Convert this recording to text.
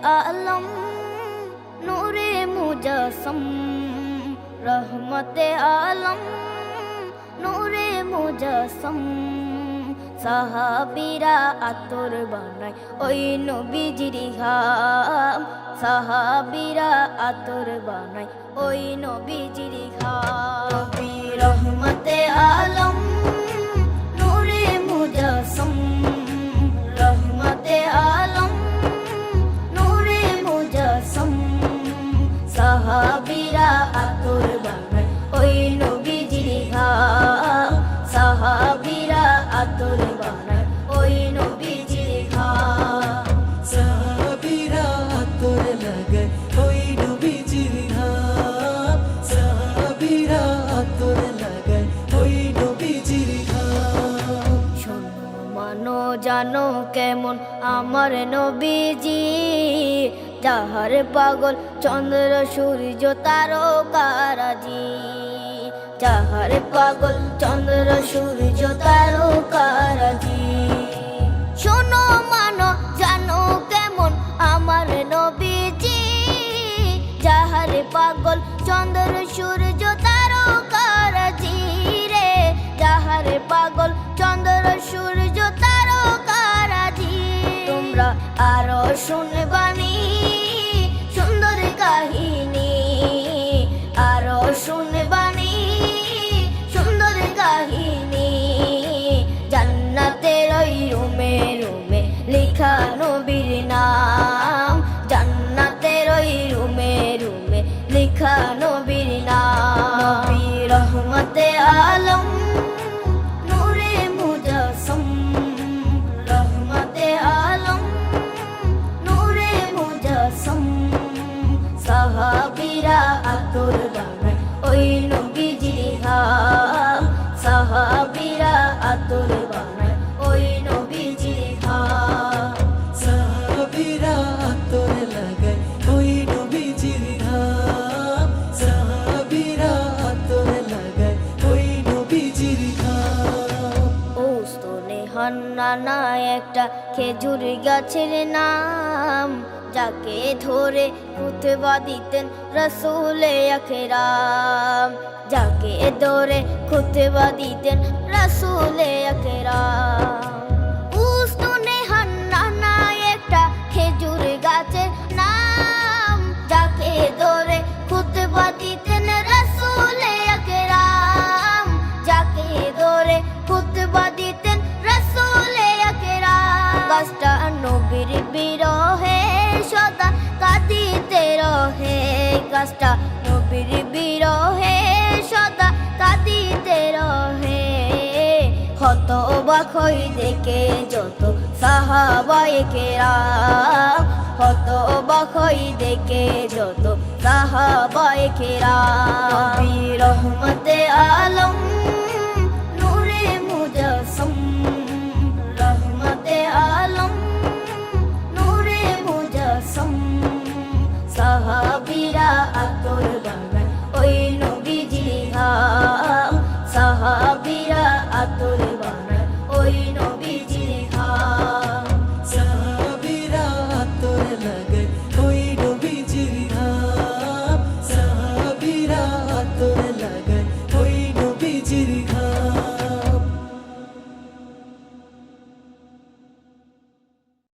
आलम नूरे मुजस्सम रहमते आलम नूरे मुजस्सम সাহাবীরা আতর বানায় ওই নবীজির ঘাম সাহাবীরা আতর বানায় ওই নবীজির ঘাম নবী রহমতে আলম নূরে মুজস্সম রহমতে আলম নূরে মুজস্সম সাহাবীরা আতর বানায় ওই নবীজির ঘাম সাহাবীরা আতর বানায় ওই নবীজির ঘাম সাহাবীরা আতর লাগায় ওই নবীজির ঘাম সাহাবীরা আতর লাগায় ওই নবীজির ঘাম শোনো মানো জানো কেমন আমার নবীজি যাহার পাগল চন্দ্র সূর্য তারকারাজি যাহার পাগল চন্দ্র সূর্য তারকারাজি শোনো মানো জানো কেমন আমার নবীজি যাহার পাগল চন্দ্র সূর্য তারকারাজি রে যাহার পাগল চন্দ্র সূর্য তারকারাজি তোমরা আরো শুনবানি সুন্দর কাহিনী আরো শুনবানি সুন্দর কাহিনী জান্নাতের ওই রুমে রুমে লেখা নবীর নাম জান্নাতের ওই রুমে রুমে লেখা নবীর নাম নবী রহমতে আলম নূরে মুজস্সম রহমতে আলম নূরে মুজস্সম সাহাবীরা আতর বানায় ওই নবীজির ঘাম সাহাবীরা আতর বানায় ওই নবীজির ঘাম সাহাবীরা আতর লাগায় ওই নবীজির ঘাম সাহাবীরা আতর লাগায় ওই নবীজির ঘাম ও স্তনে হান্নানা একটা খেজুর গাছের নাম যাকে ধরে খুতবা দিতেন রাসূলে আকরাম যাকে ধরে খুতবা দিতেন রাসূলে আকরাম উস্তনে হান্নানা একটা খেজুর গাছের নাম যাকে ধরে খুতবা দিতেন রাসূলে আকরাম যাকে ধরে খুতবা দিতেন রাসূলে আকরাম গাছটা নবীর বিরহে সদা কাঁদিতে রহে গাছটা নবীর বিরহে সদা কাঁদিতে রহে হতবাক হই দেখে যত সাহাবায়ে কেরাম হতবাক হই দেখে যত সাহাবায়ে কেরাম নবী রহমতে আলম